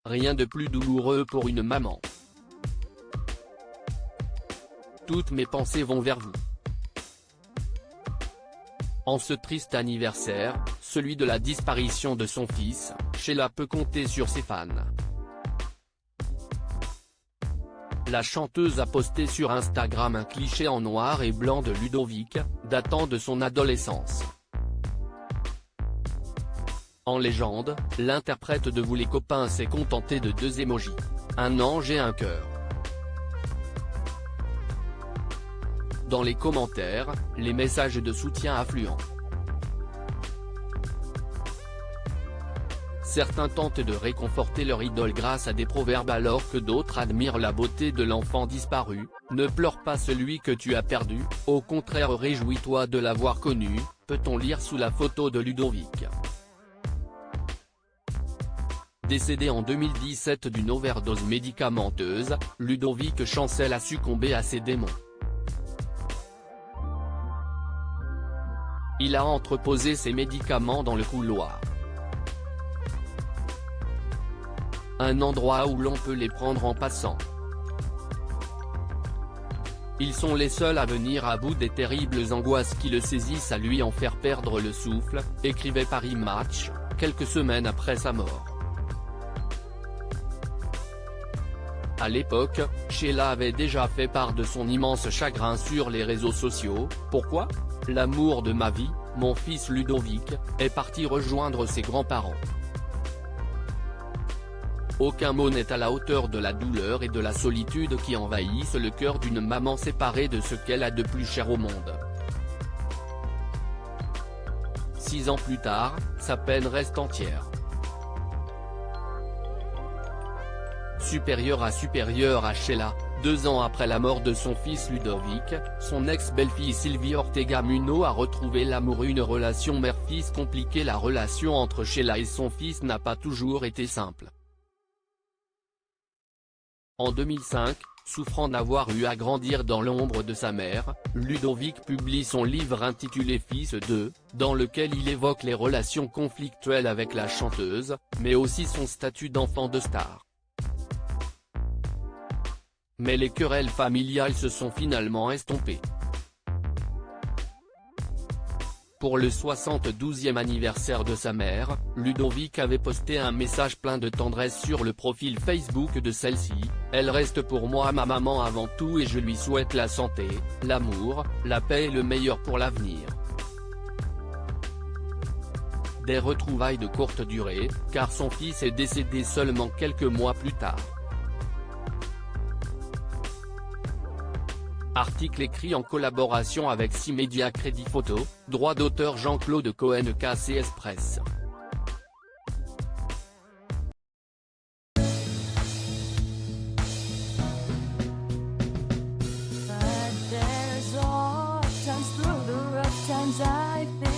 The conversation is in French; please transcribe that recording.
rien de plus douloureux pour une maman. Toutes mes pensées vont vers vous. En ce triste anniversaire, celui de la disparition de son fils, Sheila peut compter sur ses fans. La chanteuse a posté sur Instagram un cliché en noir et blanc de Ludovic, datant de son adolescence. En légende, l'interprète de Vous les copains s'est contenté de 2 emojis, un ange et un cœur. Dans les commentaires, les messages de soutien affluents. Certains tentent de réconforter leur idole grâce à des proverbes alors que d'autres admirent la beauté de l'enfant disparu. Ne pleure pas celui que tu as perdu, au contraire réjouis-toi de l'avoir connu, peut-on lire sous la photo de Ludovic. Décédé en 2017 d'une overdose médicamenteuse, Ludovic Chancel a succombé à ses démons. Il a entreposé ses médicaments dans le couloir. Un endroit où l'on peut les prendre en passant. Ils sont les seuls à venir à bout des terribles angoisses qui le saisissent à lui en faire perdre le souffle, écrivait Paris Match, quelques semaines après sa mort. À l'époque, Sheila avait déjà fait part de son immense chagrin sur les réseaux sociaux. Pourquoi ? L'amour de ma vie, mon fils Ludovic, est parti rejoindre ses grands-parents. Aucun mot n'est à la hauteur de la douleur et de la solitude qui envahissent le cœur d'une maman séparée de ce qu'elle a de plus cher au monde. 6 ans plus tard, sa peine reste entière. Supérieure à Sheila, 2 ans après la mort de son fils Ludovic, son ex-belle-fille Sylvie Ortega-Munoz a retrouvé l'amour. Une relation mère-fils compliquée. La relation entre Sheila et son fils n'a pas toujours été simple. En 2005, souffrant d'avoir eu à grandir dans l'ombre de sa mère, Ludovic publie son livre intitulé Fils de, dans lequel il évoque les relations conflictuelles avec la chanteuse, mais aussi son statut d'enfant de star. Mais les querelles familiales se sont finalement estompées. Pour le 72e anniversaire de sa mère, Ludovic avait posté un message plein de tendresse sur le profil Facebook de celle-ci. Elle reste pour moi ma maman avant tout et je lui souhaite la santé, l'amour, la paix et le meilleur pour l'avenir. Des retrouvailles de courte durée, car son fils est décédé seulement quelques mois plus tard. Article écrit en collaboration avec 6 médias. Crédit photo, droit d'auteur Jean-Claude Cohen. KCS Presse. But there's all times through the rough times I think